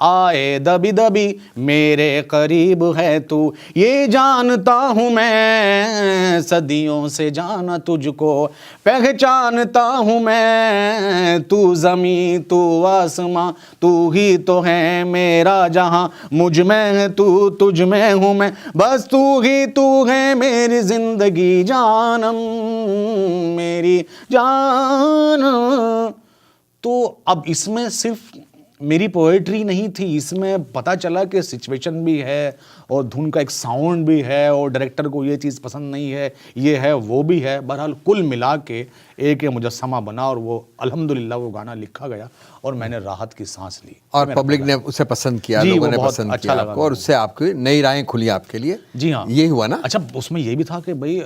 आए दबी दबी मेरे करीब है तू, ये जानता हूँ मैं सदियों से जाना तुझको, पहचानता हूँ मैं तू ज़मीं तू आसमां, तू ही तो है मेरा जहां, मुझ में है तू तुझ में हूँ मैं, बस तू ही तू है मेरी जिंदगी जानम मेरी जान। तो अब इसमें सिर्फ मेरी पोएट्री नहीं थी, इसमें पता चला कि सिचुएशन भी है और धुन का एक साउंड भी है और डायरेक्टर को ये चीज़ पसंद नहीं है, ये है वो भी है। बहरहाल कुल मिला के एक मुजस्समा बना और वो अल्हम्दुलिल्लाह वो गाना लिखा गया और मैंने राहत की सांस ली और पब्लिक ने उसे पसंद किया, लोगों ने पसंद अच्छा किया आपको और उससे आपकी नई राहें खुली आपके लिए। जी हाँ, ये हुआ ना। अच्छा, उसमें ये भी था कि भाई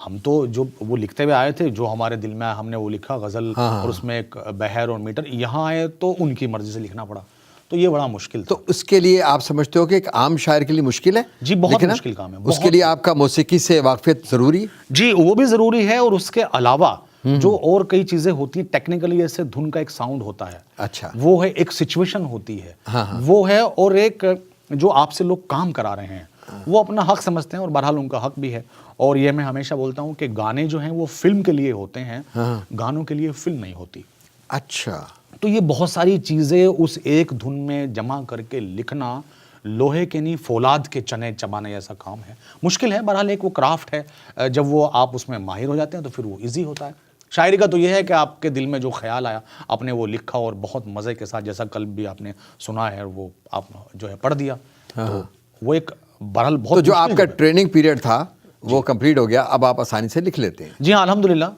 हम तो जो वो लिखते हुए आए थे, जो हमारे दिल में हमने वो लिखा गज़ल, और उसमें एक बहर और मीटर, यहाँ आए तो उनकी मर्जी से लिखना पड़ा, तो ये बड़ा मुश्किल था। तो उसके लिए आप समझते हो कि एक आम शायर के लिए मुश्किल है? जी, बहुत लिखना? मुश्किल काम है। उसके लिए आपका मौसीकी से वाकफियत ज़रूरी? जी, वो भी ज़रूरी है और उसके अलावा जो और कई चीज़ें होती हैं टेक्निकली, जैसे धुन का एक साउंड होता है, अच्छा, वो है, एक सिचुएशन होती है, हाँ। वो है, और एक जो आपसे लोग काम करा रहे हैं वो अपना हक समझते हैं और बहरहाल उनका हक भी है। और ये मैं हमेशा बोलता हूँ कि गाने जो हैं वो फिल्म के लिए होते हैं, गानों के लिए फिल्म नहीं होती। अच्छा, तो ये बहुत सारी चीज़ें उस एक धुन में जमा करके लिखना लोहे के नहीं फौलाद के चने चबाने जैसा काम है, मुश्किल है। बहरहाल एक वो क्राफ्ट है, जब वो आप उसमें माहिर हो जाते हैं तो फिर वो इजी होता है। शायरी का तो ये है कि आपके दिल में जो ख्याल आया आपने वो लिखा और बहुत मज़े के साथ, जैसा कल भी आपने सुना है, वो आप जो है पढ़ दिया। तो वो एक बहरहाल बहुत, तो जो आपका ट्रेनिंग पीरियड था वो कंप्लीट हो गया, अब आप आसानी से लिख लेते हैं? जी हाँ, अल्हम्दुलिल्लाह,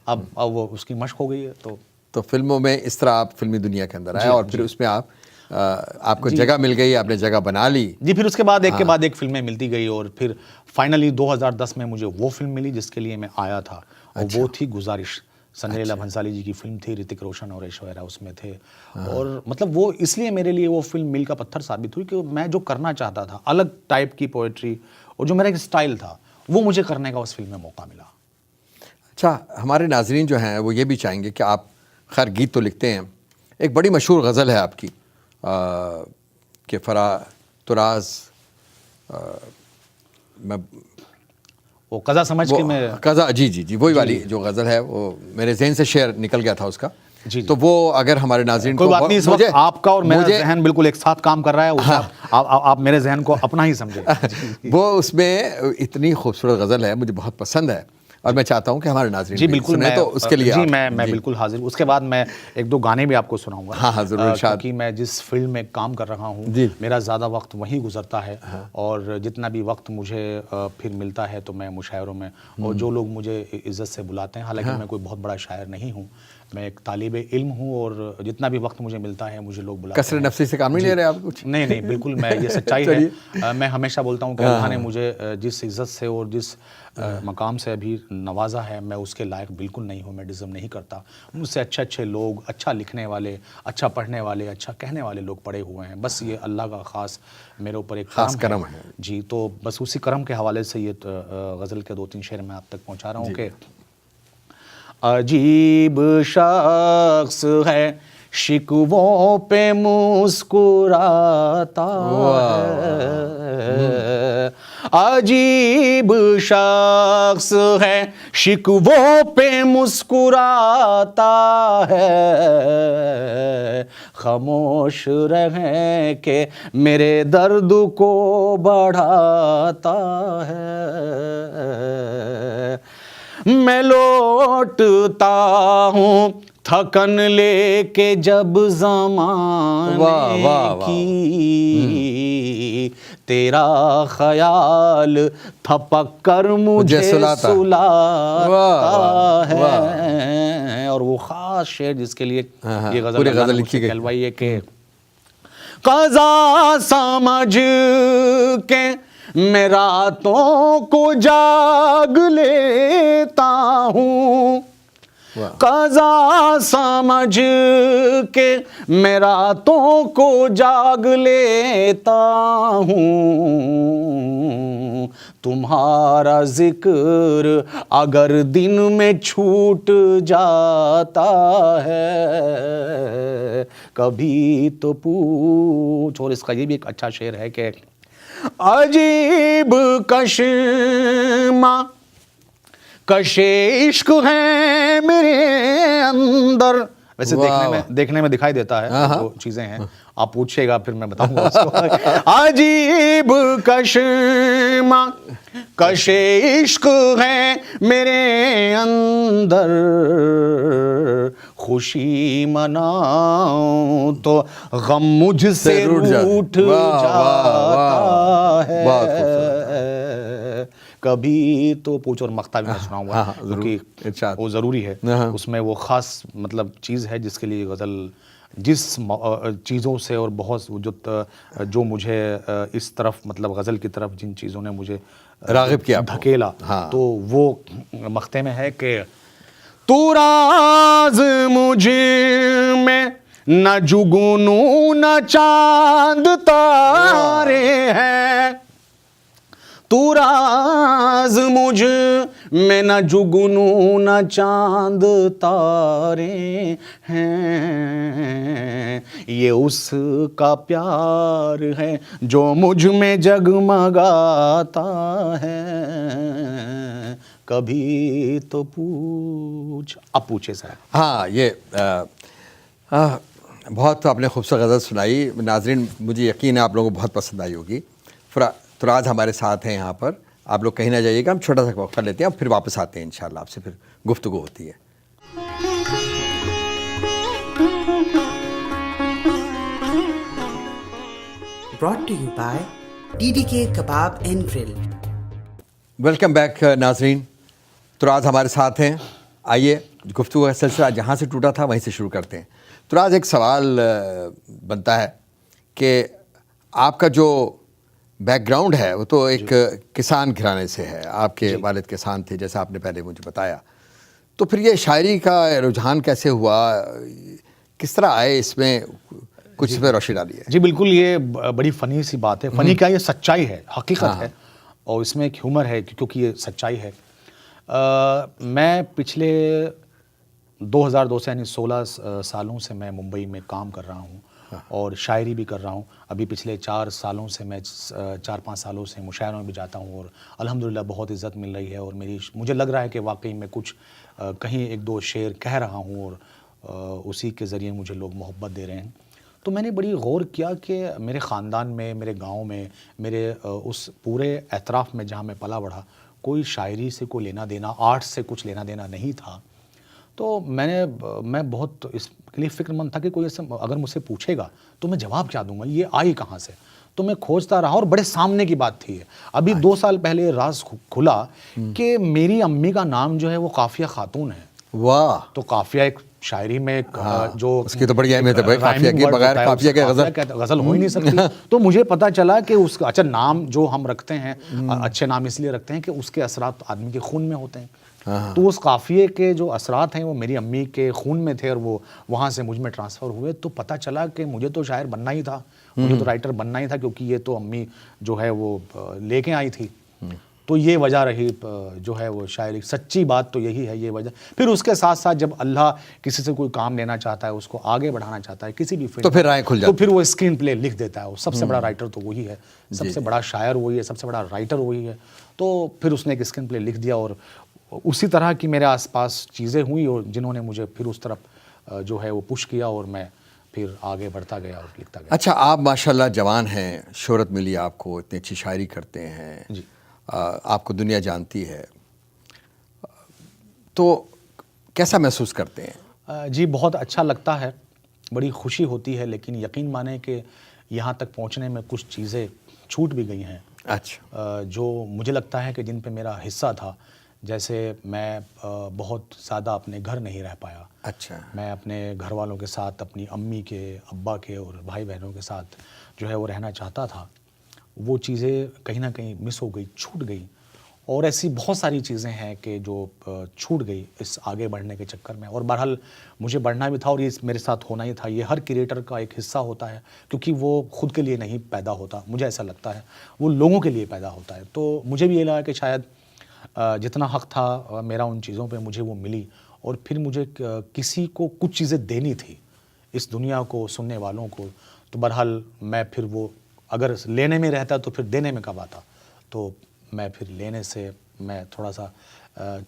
अब वो उसकी मशक हो गई है। तो फिल्मों में इस तरह आप फिल्मी दुनिया के अंदर आए और फिर उसमें आपको जगह मिल गई, आपने जगह बना ली। जी, फिर उसके बाद एक के बाद एक फिल्में मिलती गई और फिर फाइनली 2010 में मुझे वो फिल्म मिली जिसके लिए मैं आया था, और वो थी गुजारिश। सनरेला भंसाली जी की फिल्म थी, ऋतिक रोशन और ऐश्वर्या उसमें थे। और मतलब वो इसलिए मेरे लिए वो फिल्म मील का पत्थर साबित हुई कि मैं जो करना चाहता था, अलग टाइप की पोएट्री और जो मेरा एक स्टाइल था, वो मुझे करने का उस फिल्म में मौका मिला। अच्छा, हमारे नाजरीन जो हैं वो ये भी चाहेंगे कि आप, खैर गीत तो लिखते हैं, एक बड़ी मशहूर गज़ल है आपकी कि फरा तुराज, मैं वो कज़ा समझ के मैं कज़ा, जी वही वाली जो गज़ल है, वो मेरे जहन से शेर निकल गया था उसका। जी। तो वो अगर हमारे नाज़रीन कोई बात नहीं, इस वक्त आपका और मेरा मुझे जहन बिल्कुल एक साथ काम कर रहा है, आप मेरे जहन को अपना ही समझे। वो उसमें इतनी खूबसूरत गज़ल है, मुझे बहुत पसंद है और मैं चाहता हूँ कि हमारे नाज़रीन जी बिल्कुल, मैं तो उसके लिए जी मैं बिल्कुल हाजिर। उसके बाद मैं एक दो गाने भी आपको सुनाऊंगा। हाँ ज़रूर, क्योंकि मैं जिस फील्ड में काम कर रहा हूँ मेरा ज़्यादा वक्त वहीं गुजरता है, और जितना भी वक्त मुझे फिर मिलता है तो मैं मुशायरों में, और जो लोग मुझे इज़्ज़त से बुलाते हैं, हालांकि मैं कोई बहुत बड़ा शायर नहीं हूँ, मैं एक तालिबे इल्म हूँ, और जितना भी वक्त मुझे मिलता है मुझे लोग बुलाते हैं। कसर नफ्सी से काम नहीं ले रहे आप कुछ? नहीं बिल्कुल, मैं ये सच्चाई है। मैं हमेशा बोलता हूँ कि अल्लाह ने मुझे जिस इज़्ज़त से और जिस मकाम से अभी नवाजा है, मैं उसके लायक बिल्कुल नहीं हूँ, मैं डिज़र्व नहीं करता। मुझसे अच्छे अच्छे लोग, अच्छा लिखने वाले, अच्छा पढ़ने वाले, अच्छा कहने वाले लोग पड़े हुए हैं। बस ये अल्लाह का ख़ास मेरे ऊपर एक ख़ास करम है। जी, तो बस उसी करम के हवाले से ये गज़ल के 2-3 शेर मैं आप तक पहुँचा रहा हूँ कि अजीब शख्स है शिकवों पे मुस्कुराता है, अजीब शख्स है शिकवों पे मुस्कुराता है, खामोश रहे के मेरे दर्द को बढ़ाता है। मैं लौटता हूँ थकन लेके जब ज़माने की, तेरा ख्याल थपक कर मुझे सुलाता है। और वो ख़ास शेर जिसके लिए ये गज़ल लिखी गई है कि क़ज़ा समझ के मैं रातों को जाग लेता हूँ, क़ज़ा समझ के मैं रातों को जाग लेता हूँ, तुम्हारा जिक्र अगर दिन में छूट जाता है कभी तो पूछ। और इसका ये भी एक अच्छा शेर है कि अजीब कश्मा कशे इश्क है मेरे अंदर। वैसे देखने में दिखाई देता है जो चीजें हैं, आप पूछिएगा फिर मैं बताऊंगा उसको। अजीब कश्मा कशे इश्क है मेरे अंदर, खुशी मनाऊं तो गम मुझसे रूठ जाता है कभी तो पूछ। और मक्ता भी मैं सुनाऊंगा क्योंकि वो ज़रूरी है, उसमें वो ख़ास मतलब चीज़ है जिसके लिए गज़ल जिस चीज़ों से और बहुत जो मुझे इस तरफ मतलब गज़ल की तरफ जिन चीज़ों ने मुझे राग़िब किया धकेला, तो वो मक्ते में है कि तू राज़ मुझ में न जुगनू न चांद तारे हैं, तू राज मुझ में न जुगनू न चांद तारे हैं, ये उसका प्यार है जो मुझ में जगमगाता है कभी तो पूछ। अब पूछे सर। हाँ, ये बहुत आपने खूबसूरत गज़ल सुनाई। नाज़रीन, मुझे यकीन है आप लोगों को बहुत पसंद आई होगी। तुराज हमारे साथ हैं यहाँ पर, आप लोग कहीं ना जाइएगा, हम छोटा सा वक्फा लेते हैं, फिर वापस आते हैं इंशाल्लाह, आपसे फिर गुफ्तगू होती है। Brought to you by DDK Kebab and Grill. Welcome back नाज़रीन, तुराज हमारे साथ हैं। आइए गुफ्तगू का सिलसिला जहाँ से टूटा था वहीं से शुरू करते हैं। तुराज, एक सवाल बनता है कि आपका जो बैकग्राउंड है वो तो एक किसान घराने से है, आपके वालिद किसान थे जैसा आपने पहले मुझे बताया, तो फिर ये शायरी का रुझान कैसे हुआ, किस तरह आए, इसमें कुछ इस पर रोशनी डालिए। जी बिल्कुल, ये बड़ी फ़नी सी बात है। फ़नी क्या, ये सच्चाई है, हकीकत है, और इसमें एक ह्यूमर है क्योंकि ये सच्चाई है। मैं पिछले 2002 से यानी 16 सालों से मैं मुंबई में काम कर रहा हूँ और शायरी भी कर रहा हूँ। अभी पिछले 4 सालों से मैं 4-5 सालों से मुशायरों में भी जाता हूँ और अल्हम्दुलिल्लाह बहुत इज़्ज़त मिल रही है और मुझे लग रहा है कि वाकई में कुछ कहीं 1-2 शेर कह रहा हूँ और उसी के ज़रिए मुझे लोग मोहब्बत दे रहे हैं। तो मैंने बड़ी गौर किया कि मेरे ख़ानदान में, मेरे गाँव में, मेरे उस पूरे एतराफ़ में जहाँ मैं पला बढ़ा, कोई शायरी से कोई लेना देना, आर्ट से कुछ लेना देना नहीं था। तो मैं बहुत इसके लिए फ़िक्रमंद था कि कोई ऐसे अगर मुझसे पूछेगा तो मैं जवाब क्या दूंगा, ये आई कहाँ से। तो मैं खोजता रहा और बड़े सामने की बात थी। अभी 2 साल पहले राज खुला कि मेरी अम्मी का नाम जो है वो काफ़िया खातून है। वाह! तो काफ़िया एक शायरी में जो उसकी तो बड़ी अहमियत है भाई, काफिया के बगैर काफिया के गज़ल हो ही नहीं सकती। तो मुझे पता चला कि उसका अच्छा नाम जो हम रखते हैं, अच्छे नाम इसलिए रखते हैं कि उसके असरात आदमी के खून में होते हैं। तो उस काफ़िए के जो असरात हैं वो मेरी अम्मी के खून में थे और वो वहाँ से मुझ में ट्रांसफ़र हुए। तो पता चला कि मुझे तो शायर बनना ही था, मुझे तो राइटर बनना ही था, क्योंकि ये तो अम्मी जो है वो लेके आई थी। तो ये वजह रही जो है वो शायरी, सच्ची बात तो यही है, ये वजह। फिर उसके साथ साथ जब अल्लाह किसी से कोई काम लेना चाहता है, उसको आगे बढ़ाना चाहता है किसी भी फील्ड, तो फिर राह खुल जाती है, तो फिर वो स्क्रीन प्ले लिख देता है। सबसे बड़ा राइटर तो वही है, सबसे बड़ा शायर वही है, सबसे बड़ा राइटर वही है। तो फिर उसने एक स्क्रीन प्ले लिख दिया और उसी तरह की मेरे आसपास चीज़ें हुई और जिन्होंने मुझे फिर उस तरफ जो है वो पुश किया और मैं फिर आगे बढ़ता गया और लिखता गया। अच्छा, आप माशाल्लाह जवान हैं, शोहरत मिली आपको, इतनी अच्छी शायरी करते हैं जी, आपको दुनिया जानती है, तो कैसा महसूस करते हैं? जी बहुत अच्छा लगता है, बड़ी खुशी होती है, लेकिन यकीन माने कि यहाँ तक पहुँचने में कुछ चीज़ें छूट भी गई हैं। अच्छा। जो मुझे लगता है कि जिन पे मेरा हिस्सा था, जैसे मैं बहुत ज़्यादा अपने घर नहीं रह पाया। अच्छा। मैं अपने घर वालों के साथ, अपनी अम्मी के, अब्बा के और भाई बहनों के साथ जो है वो रहना चाहता था। वो चीज़ें कहीं ना कहीं मिस हो गई, छूट गई। और ऐसी बहुत सारी चीज़ें हैं कि जो छूट गई इस आगे बढ़ने के चक्कर में। और बहरहाल मुझे बढ़ना भी था और ये मेरे साथ होना ही था। ये हर क्रिएटर का एक हिस्सा होता है, क्योंकि वो खुद के लिए नहीं पैदा होता, मुझे ऐसा लगता है, वो लोगों के लिए पैदा होता है। तो मुझे भी ये लगा कि शायद जितना हक़ था मेरा उन चीज़ों पे, मुझे वो मिली। और फिर मुझे किसी को कुछ चीज़ें देनी थी, इस दुनिया को, सुनने वालों को। तो बहरहाल मैं फिर वो, अगर लेने में रहता तो फिर देने में कब आता। तो मैं फिर लेने से मैं थोड़ा सा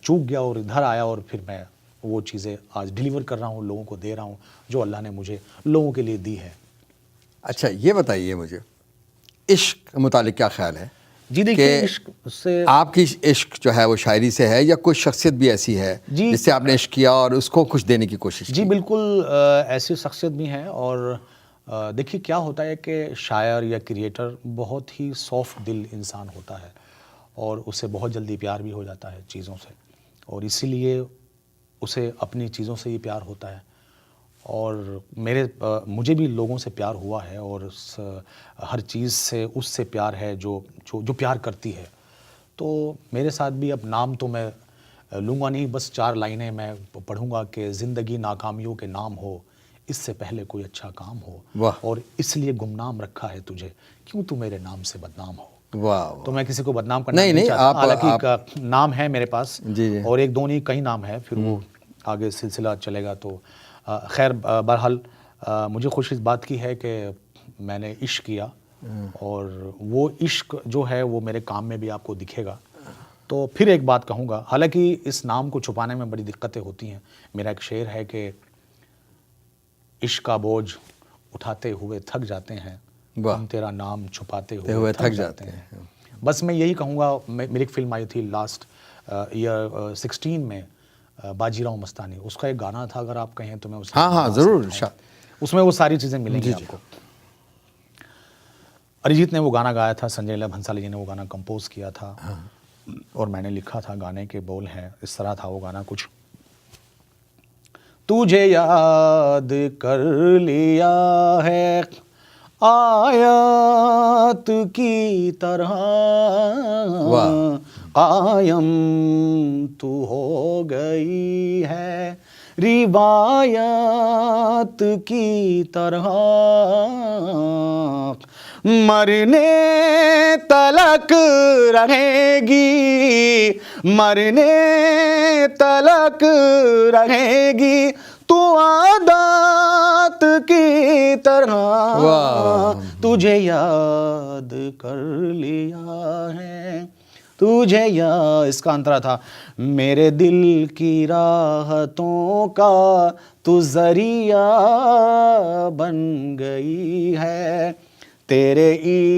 चूक गया और इधर आया, और फिर मैं वो चीज़ें आज डिलीवर कर रहा हूँ, लोगों को दे रहा हूँ, जो अल्लाह ने मुझे लोगों के लिए दी है। अच्छा, ये बताइए मुझे, इश्क के मुतालिक क्या ख्याल है? जी देखिए, इश्क से आपकी इश्क जो है वो शायरी से है, या कोई शख्सियत भी ऐसी है जी, जिससे आपने इश्क किया और उसको कुछ देने की कोशिश जी की? बिल्कुल, ऐसी शख्सियत भी हैं। और देखिए क्या होता है कि शायर या क्रिएटर बहुत ही सॉफ्ट दिल इंसान होता है, और उसे बहुत जल्दी प्यार भी हो जाता है चीज़ों से, और इसीलिए उसे अपनी चीज़ों से ही प्यार होता है। और मुझे भी लोगों से प्यार हुआ है, और हर चीज़ से उससे प्यार है जो जो जो प्यार करती है। तो मेरे साथ भी अब नाम तो मैं लूँगा नहीं, बस 4 लाइनें मैं पढ़ूँगा कि ज़िंदगी नाकामियों के नाम हो, इससे पहले कोई अच्छा काम हो, वाह। और इसलिए गुमनाम रखा है तुझे, क्यों तू मेरे नाम से बदनाम हो। वाह। तो मैं किसी को बदनाम करना नहीं, नहीं नहीं, चाहता, हालांकि आप नाम है मेरे पास, जी, जी। और एक दो नहीं कई नाम है, फिर वो आगे सिलसिला चलेगा। तो खैर, बहरहाल मुझे खुशी इस बात की है कि मैंने इश्क किया, और वो इश्क जो है वो मेरे काम में भी आपको दिखेगा। तो फिर एक बात कहूँगा, हालांकि इस नाम को छुपाने में बड़ी दिक्कतें होती हैं। मेरा एक शेर है कि इश्क का बोझ उठाते हुए थक जाते हैं, वाह। हम तेरा नाम छुपाते हुए हुए थक जाते हैं। बस मैं यही कहूँगा। मेरी एक फिल्म आई थी लास्ट ईयर 16 में, बाजीराव मस्तानी, उसका एक गाना था, अगर आप कहें तो मैं उसे हाँ, हाँ, गा ज़रूर, सकता हूँ। उसमें वो सारी चीज़ें मिलेंगी आपको। अरिजीत ने वो गाना गाया था, संजय लीला भंसाली जी ने वो गाना कंपोज किया था, और मैंने लिखा था। गाने के बोल हैं इस तरह था वो गाना कुछ, तुझे याद कर लिया है आयत की तरह, वाह। कायम तू हो गई है रिवायत की तरह, मरने तलक रहेगी, मरने तलक रहेगी तू आदत की तरह, तुझे याद कर लिया है, तुझे इसका अंतरा था, मेरे दिल की राहतों का तू जरिया बन गई है, तेरे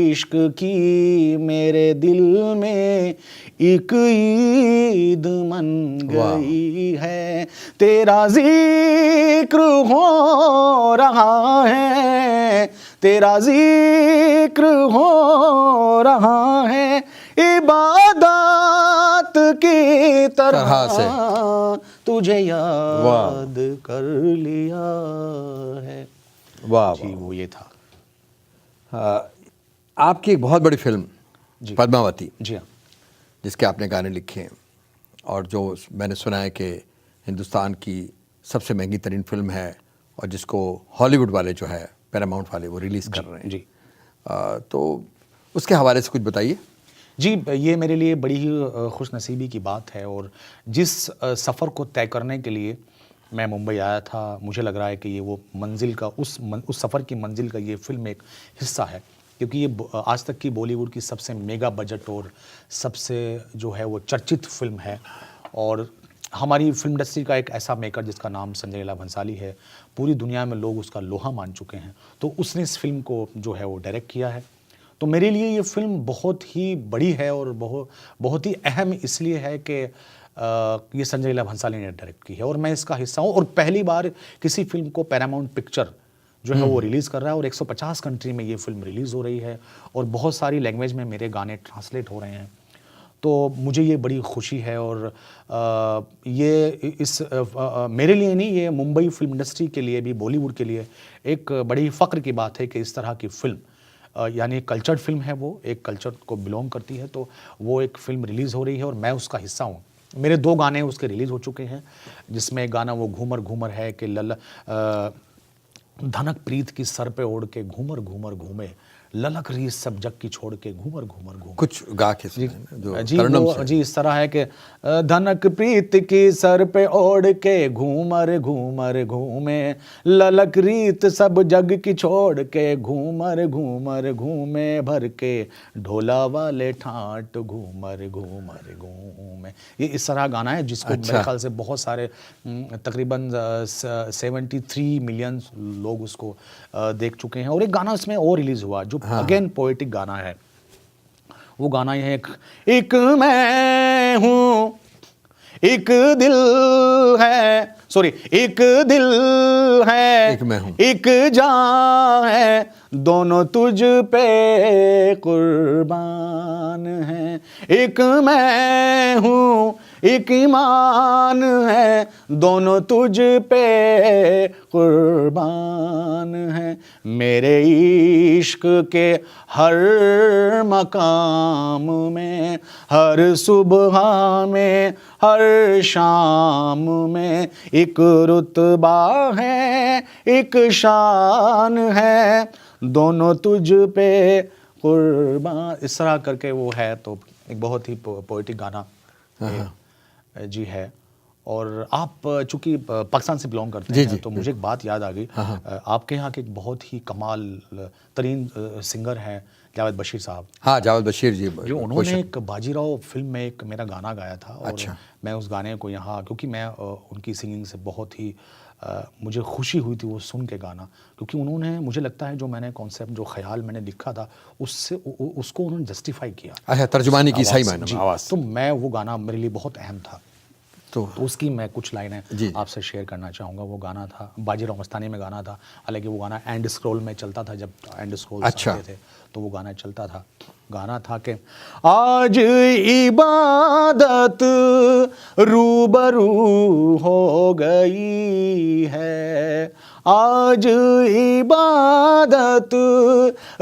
इश्क की मेरे दिल में एक ईद मन गई है, तेरा जिक्र हो रहा है, तेरा जिक्र हो रहा है इबादत की तरह से, तुझे याद कर लिया है। वाह जी, वो ये था। आपकी एक बहुत बड़ी फिल्म पद्मावती, जी हाँ, जिसके आपने गाने लिखे हैं, और जो मैंने सुना है कि हिंदुस्तान की सबसे महंगी तरीन फिल्म है, और जिसको हॉलीवुड वाले जो है पैरामाउंट वाले वो रिलीज़ कर रहे हैं। जी। तो उसके हवाले से कुछ बताइए। जी, ये मेरे लिए बड़ी ही खुशनसीबी की बात है, और जिस सफ़र को तय करने के लिए मैं मुंबई आया था, मुझे लग रहा है कि ये वो मंजिल का उस सफ़र की मंजिल का ये फ़िल्म एक हिस्सा है, क्योंकि ये आज तक की बॉलीवुड की सबसे मेगा बजट और सबसे जो है वो चर्चित फिल्म है। और हमारी फिल्म इंडस्ट्री का एक ऐसा मेकर जिसका नाम संजय लीला भंसाली है, पूरी दुनिया में लोग उसका लोहा मान चुके हैं, तो उसने इस फिल्म को जो है वो डायरेक्ट किया है। तो मेरे लिए ये फिल्म बहुत ही बड़ी है, और बहुत ही अहम इसलिए है कि ये संजय लीला भंसाली ने डायरेक्ट की है, और मैं इसका हिस्सा हूँ। और पहली बार किसी फिल्म को पैरामाउंट पिक्चर जो है वो रिलीज़ कर रहा है, और 150 कंट्री में ये फिल्म रिलीज़ हो रही है, और बहुत सारी लैंग्वेज में मेरे गाने ट्रांसलेट हो रहे हैं। तो मुझे ये बड़ी खुशी है, और मेरे लिए नहीं, ये मुंबई फिल्म इंडस्ट्री के लिए भी, बॉलीवुड के लिए एक बड़ी फ़ख्र की बात है कि इस तरह की फ़िल्म यानी कल्चर्ड फिल्म है, वो एक कल्चर को बिलोंग करती है, तो वो एक फिल्म रिलीज़ हो रही है और मैं उसका हिस्सा हूँ। मेरे 2 गाने उसके रिलीज़ हो चुके हैं, जिसमें एक गाना वो घूमर घूमर है कि धनक प्रीत की सर पे ओढ़ के घूमर घूमर घूमे, ललक रीस सब जग की छोड़ के घूमर घूमर घूमे। कुछ गा के जी, जो जी, तरन्नुम वो से। जी इस तरह है कि धनक प्रीत की सर पे ओढ़ के घूमर घूमर घूमे, ललक रीत सब जग की छोड़ के घूमर घूमर घूमे, भर के ढोला वाले ठाट घूमर घूमर घूमे। ये इस तरह गाना है जिसको मेरे ख्याल से बहुत सारे तकरीबन 73 मिलियन लोग उसको देख चुके हैं। और एक गाना इसमें और रिलीज हुआ जो अगेन पोएटिक गाना है। वो गाना ये है, एक मैं हूँ एक दिल है, सॉरी एक दिल है एक मैं हूँ, एक जान है, दोनों तुझ पे कुर्बान है। एक मैं हूँ एक ईमान है, दोनों तुझ पे कुर्बान है। मेरे इश्क के हर मकाम में, हर सुबह में, हर शाम में एक रुतबा है, एक शान है, दोनों तुझ पे कुर्बान। इस तरह करके वो है, तो एक बहुत ही पोएटिक गाना जी है। और आप चूंकि पाकिस्तान से बिलोंग करते हैं, तो मुझे एक बात याद आ गई। आपके यहाँ के एक बहुत ही कमाल तरीन सिंगर हैं जावेद बशीर साहब। हाँ, जावेद बशीर जी, जो उन्होंने एक बाजीराव फिल्म में एक मेरा गाना गाया था। और अच्छा। मैं उस गाने को यहाँ, क्योंकि मैं उनकी सिंगिंग से बहुत ही मुझे खुशी हुई थी वो सुन के गाना, क्योंकि उन्होंने, मुझे लगता है जो मैंने कॉन्सेप्ट, जो ख्याल मैंने लिखा था, उससे उसको उन्होंने जस्टिफाई किया। अच्छा, तर्जुमानी की सही मायने में आवाज़। तो मैं वो गाना मेरे लिए बहुत अहम था, तो उसकी मैं कुछ लाइनें आपसे शेयर करना चाहूँगा। वो गाना था, बाजीराव मस्तानी में गाना था, हालांकि वो गाना एंड स्क्रॉल में चलता था, जब एंड स्क्रॉल आते थे तो वो गाना चलता था। गाना था कि आज इबादत रूबरू हो गई है, आज इबादत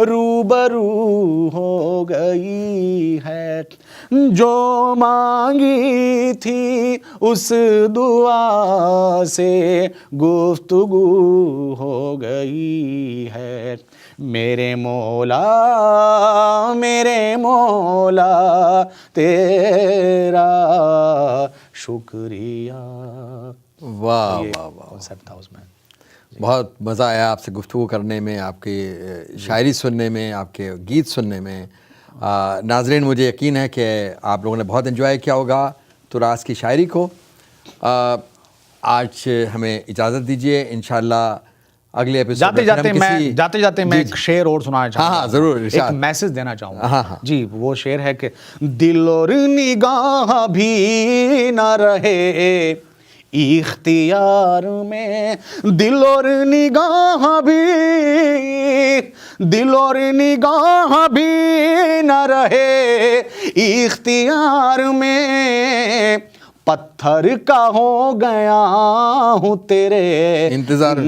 रूबरू हो गई है, जो मांगी थी उस दुआ से गुफ्तगू हो गई है। मेरे मौला तेरा शुक्रिया। वाह वाह वाह, कॉन्सेप्ट था उसमें। बहुत मज़ा आया आपसे गुफ्तगू करने में, आपकी शायरी सुनने में, आपके गीत सुनने में। नाज़रीन, मुझे यकीन है कि आप लोगों ने बहुत एंजॉय किया होगा तुरास की शायरी को। आज हमें इजाज़त दीजिए, इंशाल्लाह अगले एपिसोड जाते जाते मैं एक शेर और सुनाना चाहूँगा। हाँ, ज़रूर, एक मैसेज देना चाहूँगा। जी, वो शेर है कि दिल और निगाह भी न रहे इख्तियार में, दिल और निगाह भी न रहे इख्तियार में, पत्थर का हो गया हूँ तेरे इंतजार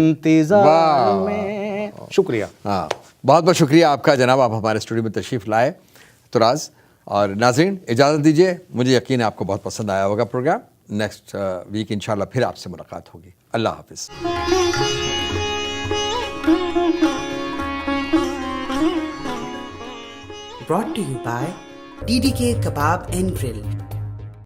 में। शुक्रिया। हाँ, बहुत बहुत शुक्रिया आपका जनाब, आप हमारे स्टूडियो में तशरीफ़ लाए तुराज। और नाज़रीन, इजाज़त दीजिए, मुझे यकीन है आपको बहुत पसंद आया होगा प्रोग्राम। नेक्स्ट वीक इंशाल्लाह फिर आपसे मुलाकात होगी। अल्लाह हाफिज़। Brought to you by DDK Kebab and Grill.